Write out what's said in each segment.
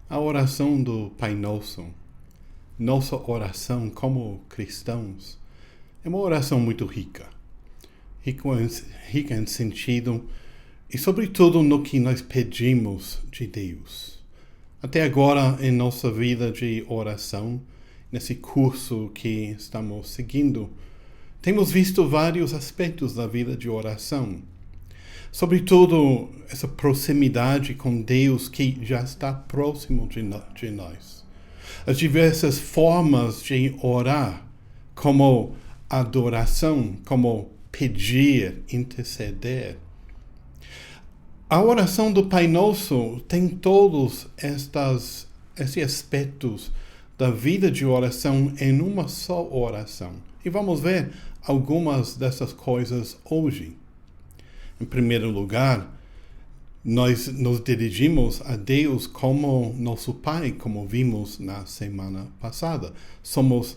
A oração do Pai Nosso, nossa oração como cristãos, é uma oração muito rica em sentido e sobretudo no que nós pedimos de Deus. Até agora, em nossa vida de oração, nesse curso que estamos seguindo, temos visto vários aspectos da vida de oração. Sobretudo, essa proximidade com Deus que já está próximo de nós. As diversas formas de orar, como adoração, como pedir, interceder. A oração do Pai Nosso tem todos esses aspectos da vida de oração em uma só oração. E vamos ver algumas dessas coisas hoje. Em primeiro lugar, nós nos dirigimos a Deus como nosso Pai, como vimos na semana passada. Somos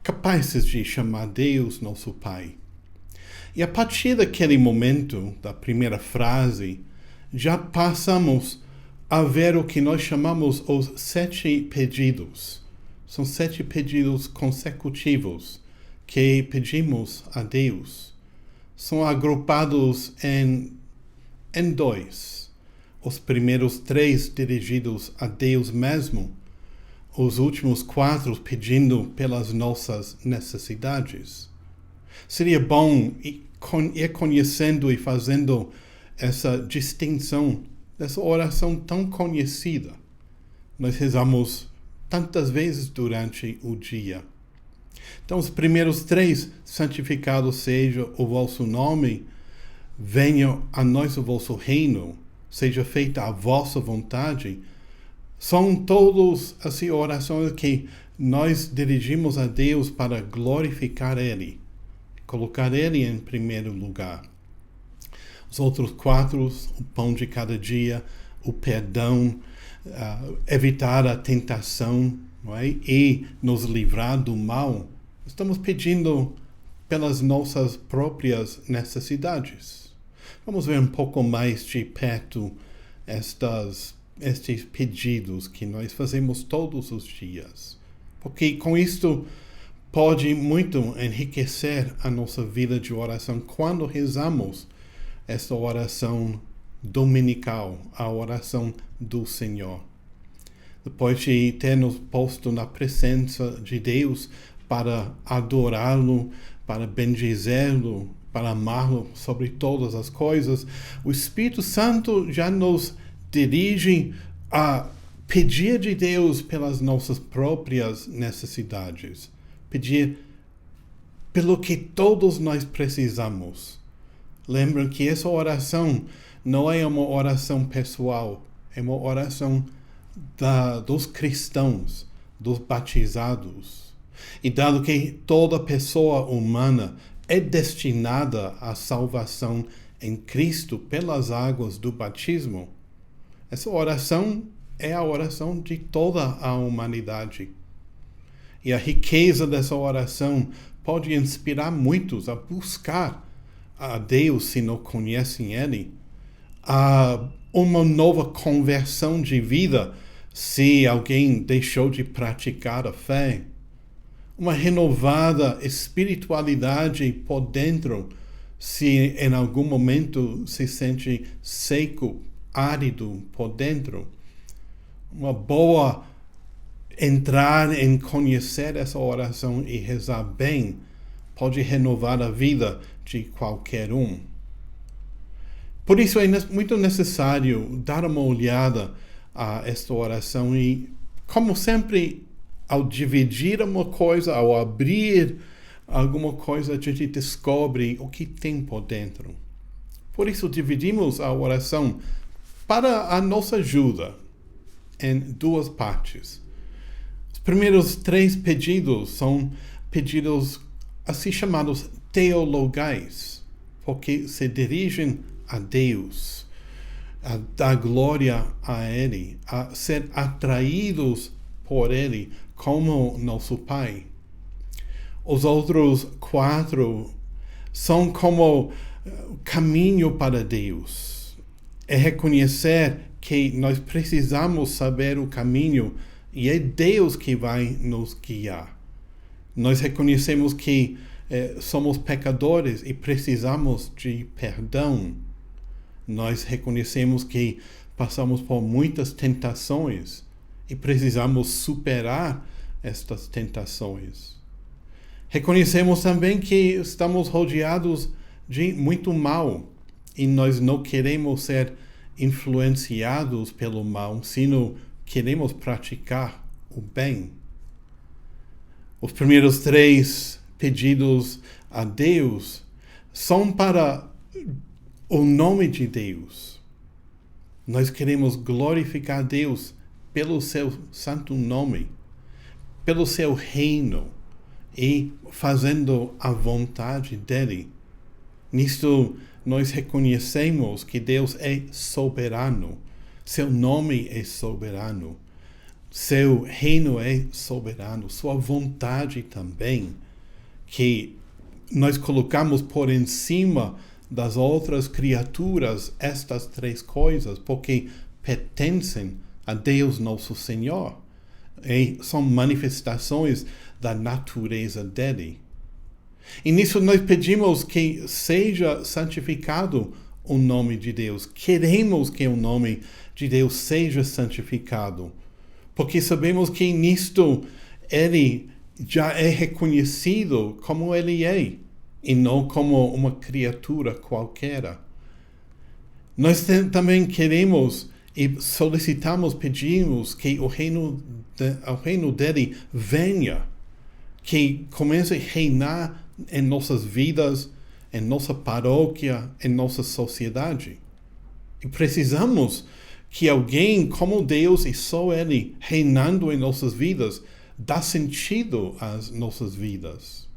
capazes de chamar Deus nosso Pai. E a partir daquele momento, da primeira frase, já passamos a ver o que nós chamamos os 7 pedidos. São 7 pedidos consecutivos que pedimos a Deus. São agrupados em 2. Os primeiros 3 dirigidos a Deus mesmo. Os últimos 4 pedindo pelas nossas necessidades. Seria bom ir conhecendo e fazendo essa distinção dessa oração tão conhecida. Nós rezamos tantas vezes durante o dia. Então, os primeiros 3, santificado seja o vosso nome, venha a nós o vosso reino, seja feita a vossa vontade, são todos assim orações que nós dirigimos a Deus para glorificar Ele, colocar Ele em primeiro lugar. Os outros 4, o pão de cada dia, o perdão, evitar a tentação, não é? E nos livrar do mal. Estamos pedindo pelas nossas próprias necessidades. Vamos ver um pouco mais de perto estes pedidos que nós fazemos todos os dias. Porque com isto pode muito enriquecer a nossa vida de oração quando rezamos esta oração dominical, a oração do Senhor. Depois de ter nos posto na presença de Deus para adorá-lo, para bendizê-lo, para amá-lo sobre todas as coisas, o Espírito Santo já nos dirige a pedir de Deus pelas nossas próprias necessidades. Pedir pelo que todos nós precisamos. Lembram que essa oração não é uma oração pessoal, é uma oração dos cristãos, dos batizados. E dado que toda pessoa humana é destinada à salvação em Cristo pelas águas do batismo, essa oração é a oração de toda a humanidade. E a riqueza dessa oração pode inspirar muitos a buscar a Deus se não conhecem Ele, a uma nova conversão de vida se alguém deixou de praticar a fé, uma renovada espiritualidade por dentro se em algum momento se sente seco, árido por dentro, uma boa entrar em conhecer essa oração e rezar bem pode renovar a vida de qualquer um. Por isso é muito necessário dar uma olhada a esta oração e, como sempre, ao dividir uma coisa, ao abrir alguma coisa, a gente descobre o que tem por dentro. Por isso dividimos a oração para a nossa ajuda em 2 partes. Os primeiros 3 pedidos são pedidos assim chamados teologais, porque se dirigem a Deus, a dar glória a Ele, a ser atraídos por Ele como nosso Pai. Os outros 4 são como caminho para Deus. É reconhecer que nós precisamos saber o caminho e é Deus que vai nos guiar. Nós reconhecemos que somos pecadores e precisamos de perdão. Nós reconhecemos que passamos por muitas tentações e precisamos superar estas tentações. Reconhecemos também que estamos rodeados de muito mal e nós não queremos ser influenciados pelo mal, sino queremos praticar o bem. Os primeiros 3 pedidos a Deus são para o nome de Deus. Nós queremos glorificar Deus pelo seu santo nome, pelo seu reino e fazendo a vontade dele. Nisto nós reconhecemos que Deus é soberano, seu nome é soberano, seu reino é soberano, sua vontade também, que nós colocamos por em cima das outras criaturas estas 3 coisas, porque pertencem a Deus nosso Senhor, e são manifestações da natureza dele. E nisso nós pedimos que seja santificado o nome de Deus. Queremos que o nome de Deus seja santificado, porque sabemos que nisto ele já é reconhecido como ele é, e não como uma criatura qualquer. Nós também queremos e solicitamos, pedimos que o reino dele venha, que comece a reinar em nossas vidas, em nossa paróquia, em nossa sociedade. E precisamos que alguém como Deus e só Ele reinando em nossas vidas dá sentido às nossas vidas.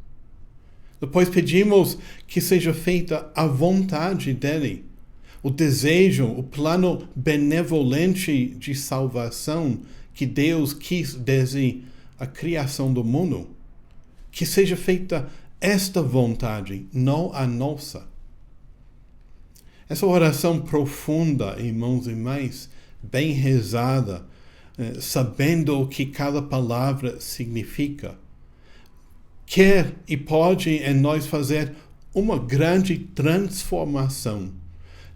Depois pedimos que seja feita a vontade dele, o desejo, o plano benevolente de salvação que Deus quis desde a criação do mundo. Que seja feita esta vontade, não a nossa. Essa oração profunda, irmãos e irmãs, bem rezada, sabendo o que cada palavra significa, quer e pode em nós fazer uma grande transformação,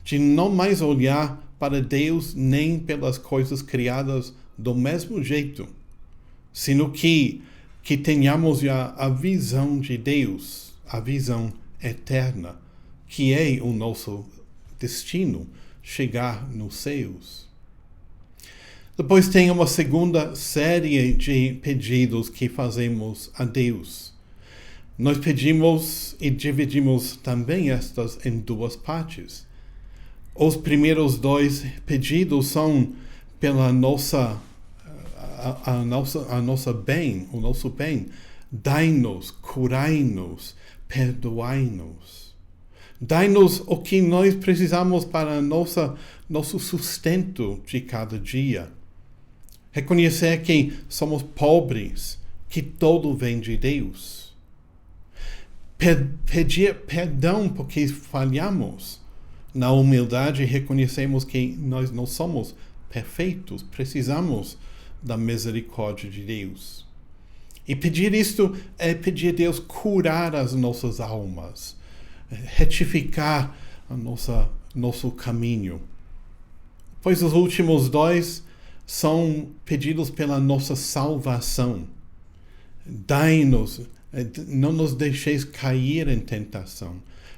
de não mais olhar para Deus nem pelas coisas criadas do mesmo jeito, sino que tenhamos já a visão de Deus, a visão eterna, que é o nosso destino, chegar nos céus. Depois tem uma segunda série de pedidos que fazemos a Deus. Nós pedimos e dividimos também estas em 2 partes. Os primeiros 2 pedidos são pela nossa bem, o nosso bem. Dai-nos, curai-nos, perdoai-nos. Dai-nos o que nós precisamos para nosso sustento de cada dia. Reconhecer que somos pobres, que tudo vem de Deus. Pedir perdão porque falhamos. Na humildade reconhecemos que nós não somos perfeitos, precisamos da misericórdia de Deus. E pedir isto é pedir a Deus curar as nossas almas, retificar nosso caminho. Pois os últimos 2 são pedidos pela nossa salvação. Dai-nos, não nos deixeis cair em tentação.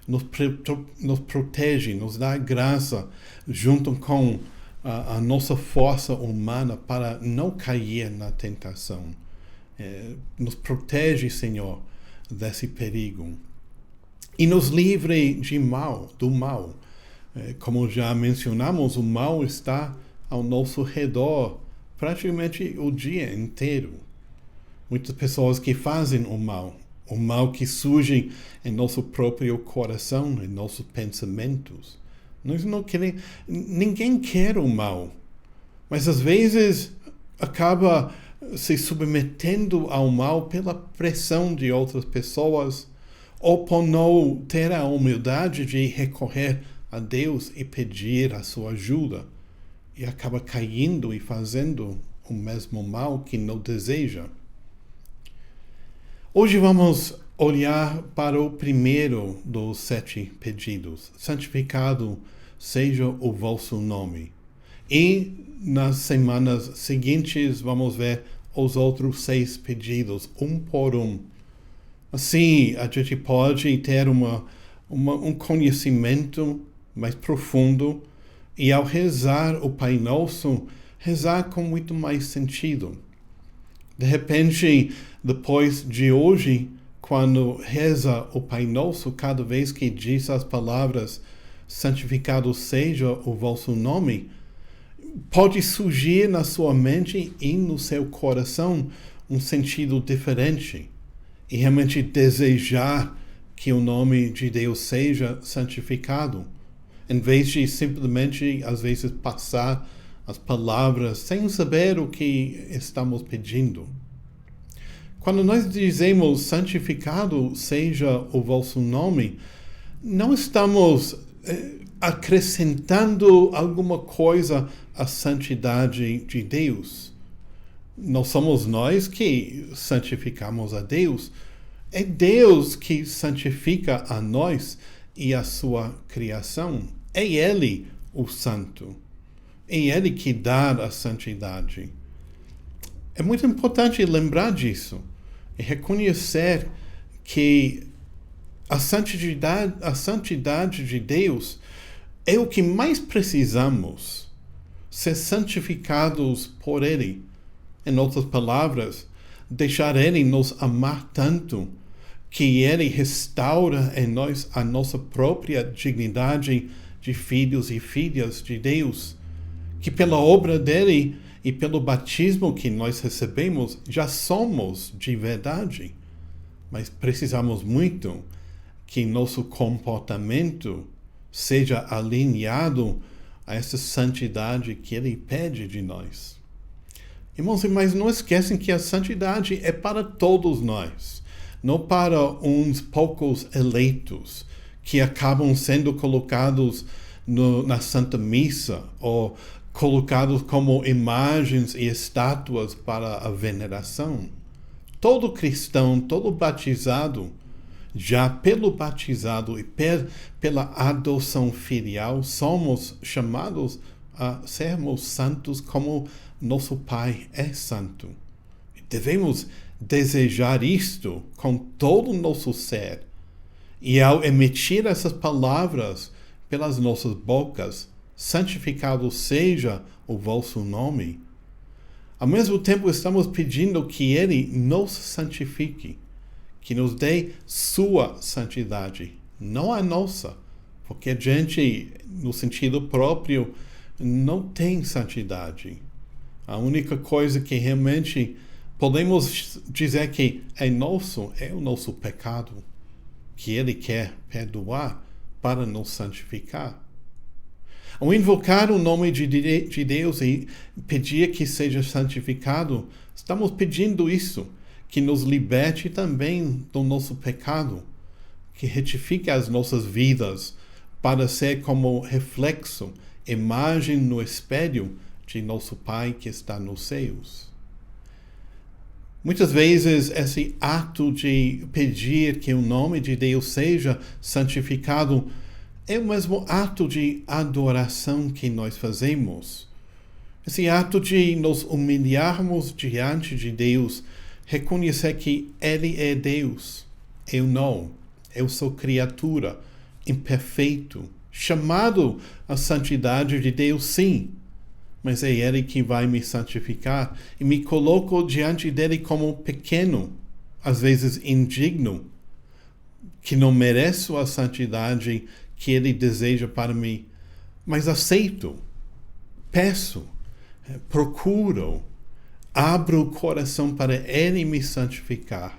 Nos protege, nos dá graça junto com a nossa força humana para não cair na tentação. Nos protege, Senhor, desse perigo. E nos livre do mal. Como já mencionamos, o mal está ao nosso redor praticamente o dia inteiro. Muitas pessoas que fazem o mal que surge em nosso próprio coração, em nossos pensamentos. Nós não queremos, ninguém quer o mal, mas às vezes acaba se submetendo ao mal pela pressão de outras pessoas ou por não ter a humildade de recorrer a Deus e pedir a sua ajuda. e acaba caindo e fazendo o mesmo mal que não deseja. Hoje vamos olhar para o primeiro dos 7 pedidos. Santificado seja o vosso nome. E nas semanas seguintes vamos ver os outros 6 pedidos, um por um. Assim, a gente pode ter um conhecimento mais profundo e ao rezar o Pai Nosso, rezar com muito mais sentido. De repente, depois de hoje, quando reza o Pai Nosso, cada vez que diz as palavras santificado seja o vosso nome, pode surgir na sua mente e no seu coração um sentido diferente e realmente desejar que o nome de Deus seja santificado, em vez de simplesmente, às vezes, passar as palavras sem saber o que estamos pedindo. Quando nós dizemos santificado seja o vosso nome, não estamos acrescentando alguma coisa à santidade de Deus. Não somos nós que santificamos a Deus. É Deus que santifica a nós e a sua criação. É Ele o santo. É Ele que dá a santidade. É muito importante lembrar disso e reconhecer que a santidade de Deus é o que mais precisamos, ser santificados por Ele. Em outras palavras, deixar Ele nos amar tanto que Ele restaura em nós a nossa própria dignidade de filhos e filhas de Deus, que pela obra dele e pelo batismo que nós recebemos, já somos de verdade. Mas precisamos muito que nosso comportamento seja alinhado a essa santidade que Ele pede de nós. Irmãos, mas não esquecem que a santidade é para todos nós, não para uns poucos eleitos que acabam sendo colocados na Santa Missa ou colocados como imagens e estátuas para a veneração. Todo cristão, todo batizado, já pelo batizado e pela adoção filial, somos chamados a sermos santos como nosso Pai é santo. Devemos desejar isto com todo o nosso ser. E ao emitir essas palavras pelas nossas bocas, santificado seja o vosso nome, ao mesmo tempo estamos pedindo que Ele nos santifique, que nos dê sua santidade, não a nossa, porque a gente, no sentido próprio, não tem santidade. A única coisa que realmente podemos dizer que é o nosso pecado, que Ele quer perdoar para nos santificar. Ao invocar o nome de Deus e pedir que seja santificado, estamos pedindo isso, que nos liberte também do nosso pecado, que retifique as nossas vidas para ser como reflexo, imagem no espelho de nosso Pai que está nos céus. Muitas vezes esse ato de pedir que o nome de Deus seja santificado é o mesmo ato de adoração que nós fazemos. Esse ato de nos humilharmos diante de Deus, reconhecer que Ele é Deus, eu não. Eu sou criatura, imperfeito, chamado à santidade de Deus, sim. Mas é Ele que vai me santificar e me coloco diante dele como pequeno, às vezes indigno, que não mereço a santidade que Ele deseja para mim, mas aceito, peço, procuro, abro o coração para Ele me santificar.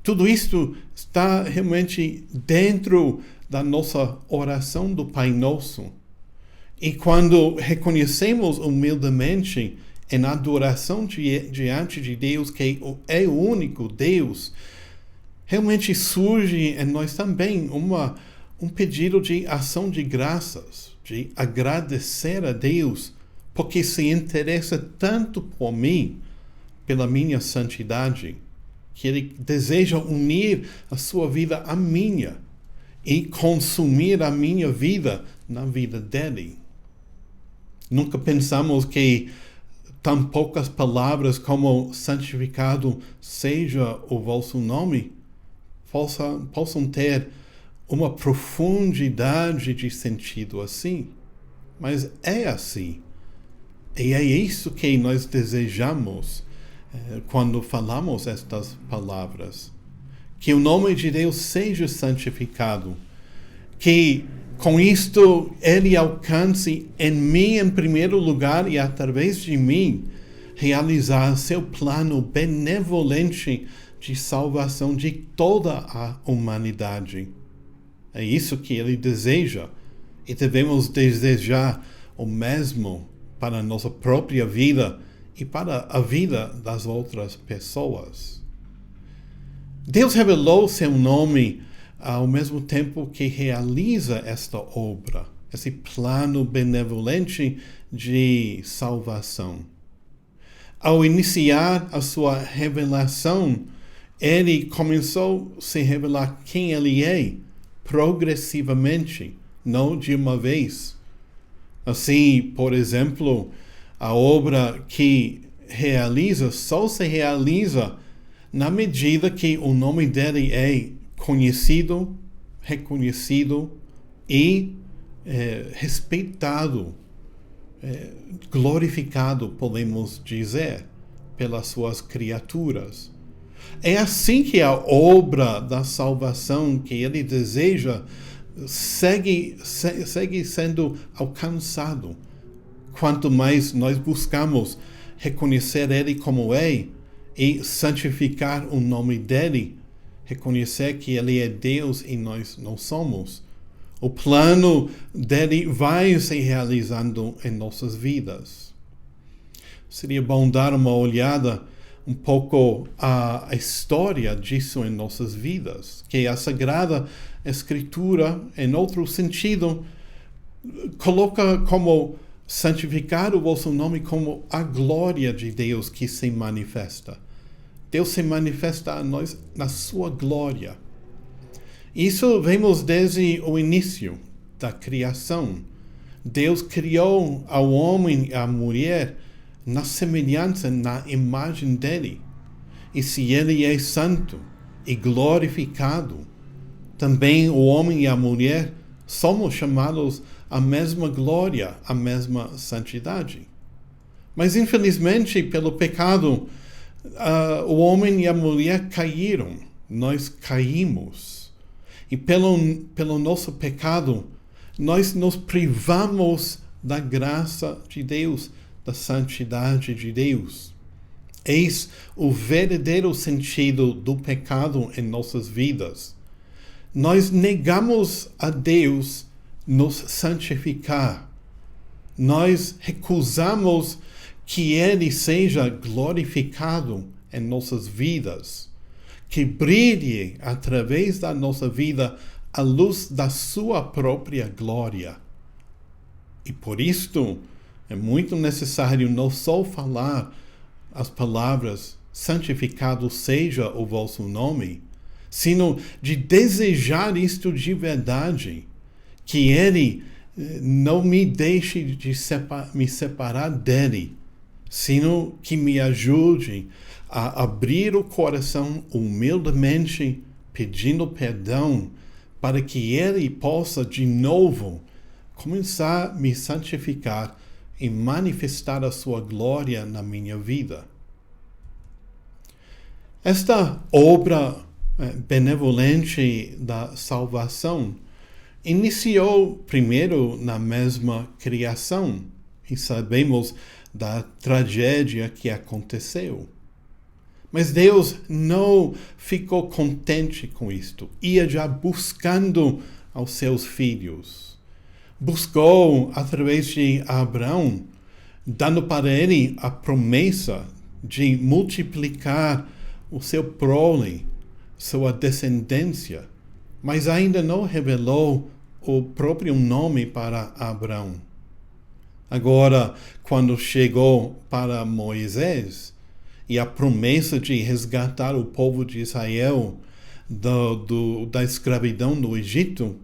Tudo isto está realmente dentro da nossa oração do Pai Nosso. E quando reconhecemos humildemente em adoração diante de Deus, que é o único Deus, realmente surge em nós também um pedido de ação de graças, de agradecer a Deus porque se interessa tanto por mim, pela minha santidade, que ele deseja unir a sua vida à minha e consumir a minha vida na vida dele. Nunca pensamos que tão poucas palavras como santificado seja o vosso nome possam ter uma profundidade de sentido assim. Mas é assim. E é isso que nós desejamos quando falamos estas palavras. Que o nome de Deus seja santificado. Que com isto Ele alcance em mim em primeiro lugar e através de mim realizar seu plano benevolente de salvação de toda a humanidade. É isso que Ele deseja e devemos desejar o mesmo para a nossa própria vida e para a vida das outras pessoas. Deus revelou seu nome ao mesmo tempo que realiza esta obra, esse plano benevolente de salvação. Ao iniciar a sua revelação, ele começou a se revelar quem ele é, progressivamente, não de uma vez. Assim, por exemplo, a obra que realiza só se realiza na medida que o nome dele é conhecido, reconhecido e respeitado, glorificado, podemos dizer, pelas suas criaturas. É assim que a obra da salvação que ele deseja segue sendo alcançado. Quanto mais nós buscamos reconhecer ele como é e santificar o nome dele, reconhecer que ele é Deus e nós não somos, o plano dele vai se realizando em nossas vidas. Seria bom dar uma olhada um pouco à história disso em nossas vidas, que a Sagrada Escritura, em outro sentido, coloca como santificar o vosso nome como a glória de Deus que se manifesta. Deus se manifesta a nós na sua glória. Isso vemos desde o início da criação. Deus criou ao homem e à mulher na semelhança, na imagem dele. E se ele é santo e glorificado, também o homem e a mulher somos chamados à mesma glória, à mesma santidade. Mas infelizmente, pelo pecado, o homem e a mulher caíram, nós caímos. E pelo nosso pecado, nós nos privamos da graça de Deus, da santidade de Deus. Eis o verdadeiro sentido do pecado em nossas vidas. Nós negamos a Deus nos santificar. Nós recusamos que Ele seja glorificado em nossas vidas, que brilhe através da nossa vida a luz da sua própria glória. E por isto é muito necessário não só falar as palavras santificado seja o vosso nome, sino de desejar isto de verdade, que Ele não me deixe de me separar dele, sino que me ajude a abrir o coração humildemente, pedindo perdão, para que Ele possa de novo começar a me santificar e manifestar a sua glória na minha vida. Esta obra benevolente da salvação iniciou primeiro na mesma criação, e sabemos da tragédia que aconteceu. Mas Deus não ficou contente com isto. Ia já buscando aos seus filhos. Buscou através de Abraão, dando para ele a promessa de multiplicar o seu prole, sua descendência, mas ainda não revelou o próprio nome para Abraão. Agora, quando chegou para Moisés e a promessa de resgatar o povo de Israel da escravidão do Egito,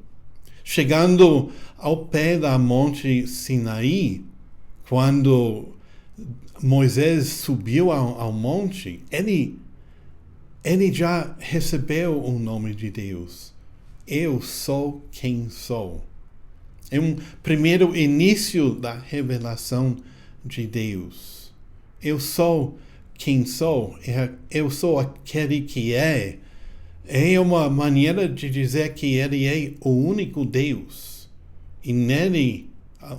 chegando ao pé da Monte Sinaí, quando Moisés subiu ao monte, ele já recebeu o nome de Deus. Eu sou quem sou. É um primeiro início da revelação de Deus. Eu sou quem sou. Eu sou aquele que é. É uma maneira de dizer que ele é o único Deus. E nele,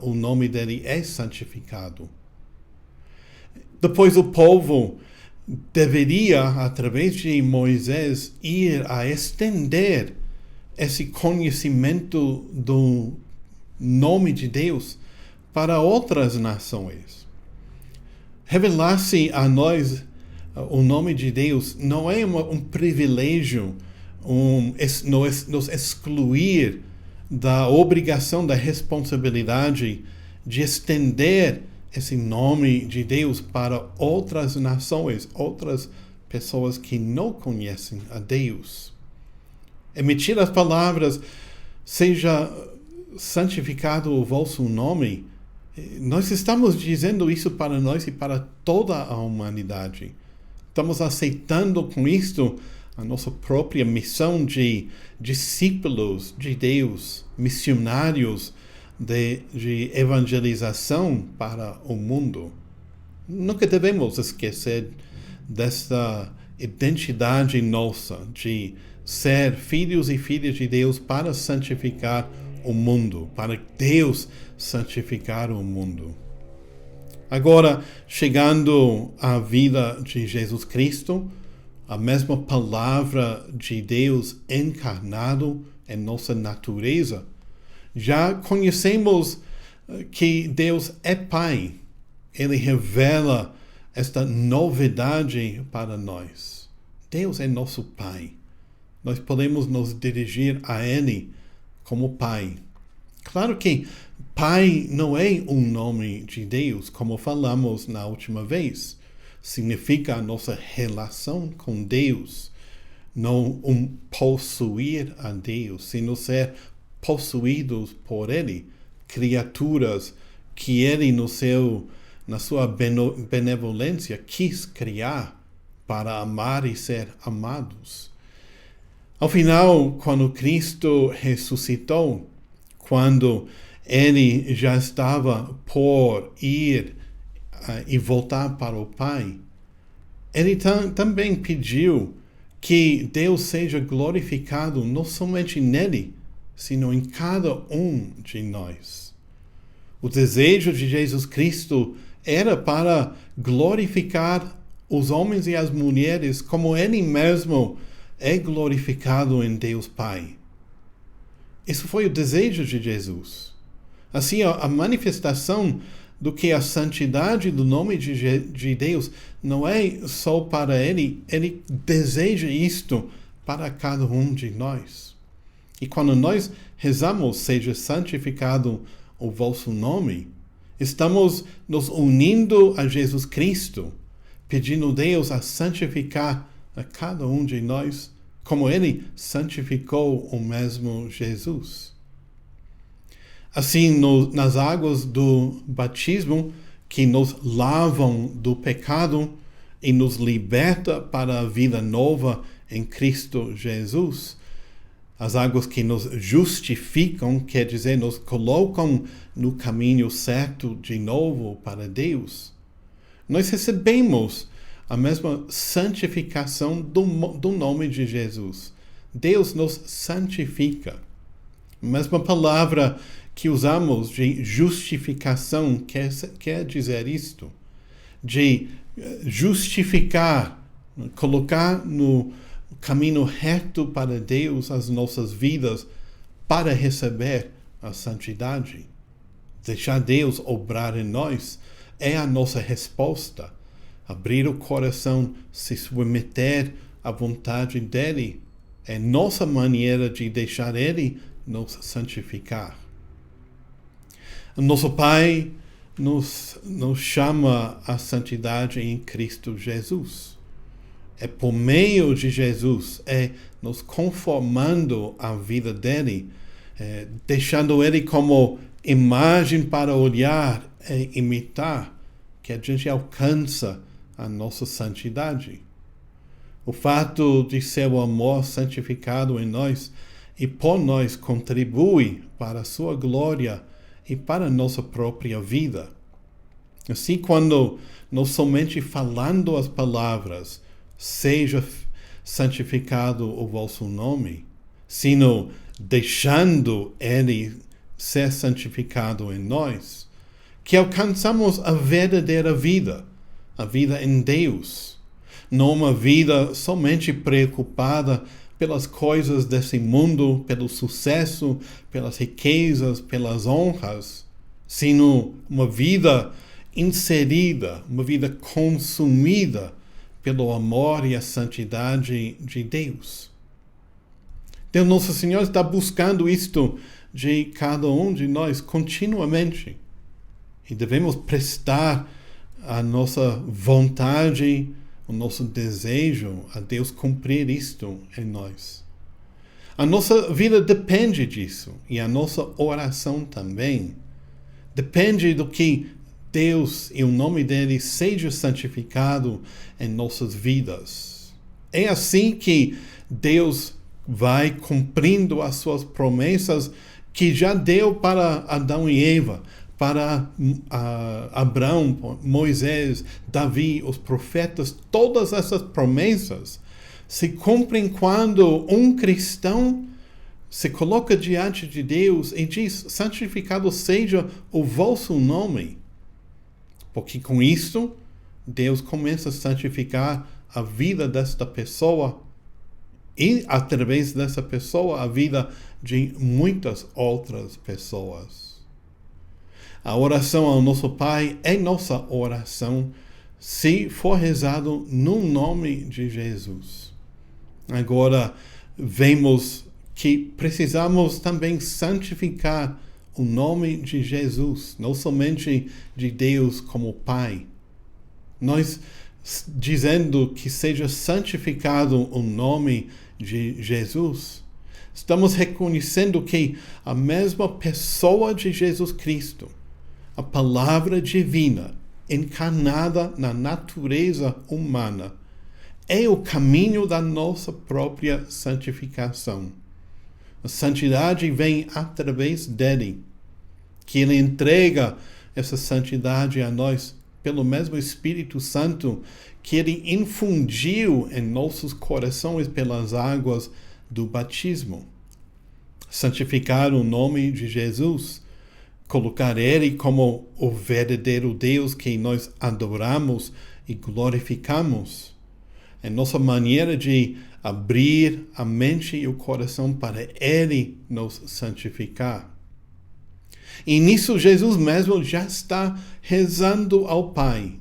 o nome dele é santificado. Depois o povo deveria, através de Moisés, ir a estender esse conhecimento do nome de Deus para outras nações. Revelar-se a nós o nome de Deus não é um privilégio, nos excluir da obrigação, da responsabilidade de estender esse nome de Deus para outras nações, outras pessoas que não conhecem a Deus. Emitir as palavras, seja santificado o vosso nome, nós estamos dizendo isso para nós e para toda a humanidade. Estamos aceitando com isto a nossa própria missão de discípulos de Deus, missionários de evangelização para o mundo. Nunca devemos esquecer desta identidade nossa de ser filhos e filhas de Deus para santificar o mundo, para Deus santificar o mundo. Agora, chegando à vida de Jesus Cristo, a mesma palavra de Deus encarnado em nossa natureza, já conhecemos que Deus é Pai. Ele revela esta novidade para nós. Deus é nosso Pai. Nós podemos nos dirigir a Ele como Pai. Claro que Pai não é um nome de Deus, como falamos na última vez. Significa a nossa relação com Deus, não possuir a Deus, sino ser possuídos por Ele, criaturas que Ele na sua benevolência quis criar para amar e ser amados. Ao final, quando Cristo ressuscitou, quando Ele já estava por ir e voltar para o Pai, Ele também pediu que Deus seja glorificado não somente nele, sino em cada um de nós. O desejo de Jesus Cristo era para glorificar os homens e as mulheres como Ele mesmo é glorificado em Deus Pai. Isso foi o desejo de Jesus. Assim, a manifestação do que a santidade do nome de Deus não é só para Ele deseja isto para cada um de nós. E quando nós rezamos, seja santificado o vosso nome, estamos nos unindo a Jesus Cristo, pedindo a Deus a santificar a cada um de nós, como Ele santificou o mesmo Jesus. Assim, nas águas do batismo, que nos lavam do pecado e nos liberta para a vida nova em Cristo Jesus, as águas que nos justificam, quer dizer, nos colocam no caminho certo de novo para Deus, nós recebemos a mesma santificação do nome de Jesus. Deus nos santifica. A mesma palavra que usamos de justificação quer dizer isto, de justificar, colocar no caminho reto para Deus as nossas vidas para receber a santidade. Deixar Deus obrar em nós é a nossa resposta. Abrir o coração, se submeter à vontade dEle, é nossa maneira de deixar Ele nos santificar. Nosso Pai nos chama à santidade em Cristo Jesus. É por meio de Jesus, é nos conformando à vida dele, deixando ele como imagem para olhar e imitar, que a gente alcança a nossa santidade. O fato de ser o amor santificado em nós e por nós contribui para a sua glória e para a nossa própria vida. Assim, quando não somente falando as palavras, seja santificado o vosso nome, sino deixando ele ser santificado em nós, que alcançamos a verdadeira vida, a vida em Deus, não uma vida somente preocupada pelas coisas desse mundo, pelo sucesso, pelas riquezas, pelas honras, sino uma vida inserida, uma vida consumida pelo amor e a santidade de Deus. Deus Nosso Senhor está buscando isto de cada um de nós continuamente. E devemos prestar a nossa vontade, o nosso desejo a Deus cumprir isto em nós. A nossa vida depende disso, e a nossa oração também. Depende do que Deus e o nome dele seja santificado em nossas vidas. É assim que Deus vai cumprindo as suas promessas que já deu para Adão e Eva, para Abraão, Moisés, Davi, os profetas. Todas essas promessas se cumprem quando um cristão se coloca diante de Deus e diz: santificado seja o vosso nome. Porque com isso, Deus começa a santificar a vida desta pessoa e, através dessa pessoa, a vida de muitas outras pessoas. A oração ao nosso Pai é nossa oração se for rezado no nome de Jesus. Agora, vemos que precisamos também santificar o nome de Jesus, não somente de Deus como Pai. Nós, dizendo que seja santificado o nome de Jesus, estamos reconhecendo que a mesma pessoa de Jesus Cristo, a palavra divina, encarnada na natureza humana, é o caminho da nossa própria santificação. A santidade vem através dele, que ele entrega essa santidade a nós pelo mesmo Espírito Santo que ele infundiu em nossos corações pelas águas do batismo. Santificar o nome de Jesus, colocar ele como o verdadeiro Deus que nós adoramos e glorificamos, é nossa maneira de abrir a mente e o coração para ele nos santificar. E nisso Jesus mesmo já está rezando ao Pai.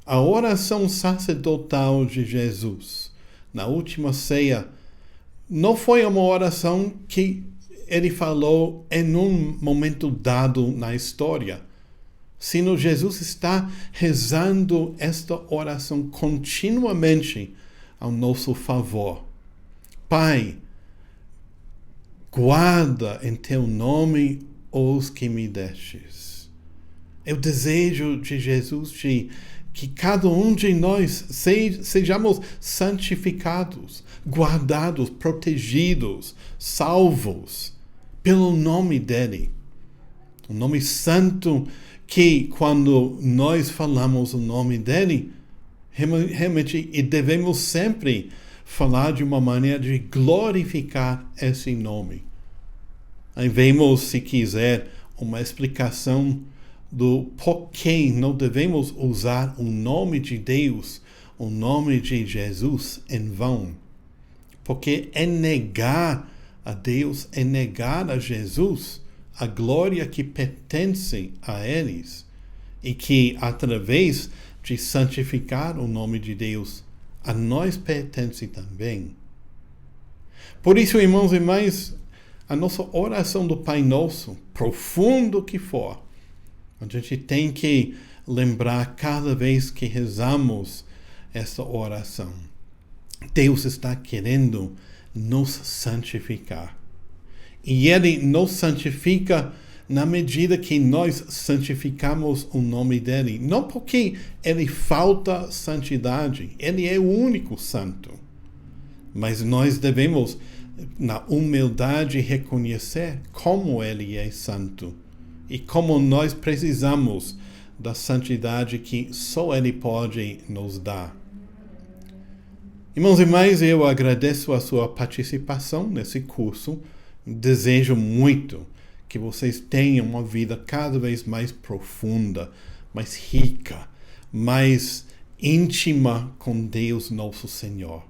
A oração sacerdotal de Jesus na última ceia não foi uma oração que ele falou em um momento dado na história, sino Jesus está rezando esta oração continuamente ao nosso favor. Pai, guarda em teu nome os que me destes. É o desejo de Jesus de que cada um de nós sejamos santificados, guardados, protegidos, salvos pelo nome dele. O nome santo que, quando nós falamos o nome dele, realmente e devemos sempre falar de uma maneira de glorificar esse nome. Aí vemos, se quiser, uma explicação do porquê não devemos usar o nome de Deus, o nome de Jesus em vão. Porque é negar a Deus, é negar a Jesus a glória que pertence a eles e que, através de santificar o nome de Deus, a nós pertence também. Por isso, irmãos e irmãs, a nossa oração do Pai Nosso, profundo que for, A gente tem que lembrar cada vez que rezamos essa oração. Deus está querendo nos santificar. E Ele nos santifica na medida que nós santificamos o nome dEle. Não porque Ele falta santidade. Ele é o único santo. Mas nós devemos, na humildade, reconhecer como Ele é santo. E como nós precisamos da santidade que só Ele pode nos dar. Irmãos e irmãs, eu agradeço a sua participação nesse curso. Desejo muito que vocês tenham uma vida cada vez mais profunda, mais rica, mais íntima com Deus nosso Senhor.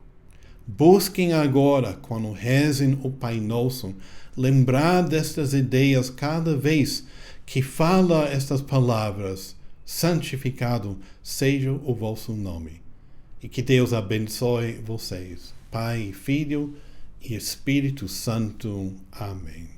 Busquem agora, quando rezem o Pai Nosso, lembrar destas ideias cada vez que fala estas palavras: santificado seja o vosso nome. E que Deus abençoe vocês, Pai, Filho e Espírito Santo. Amém.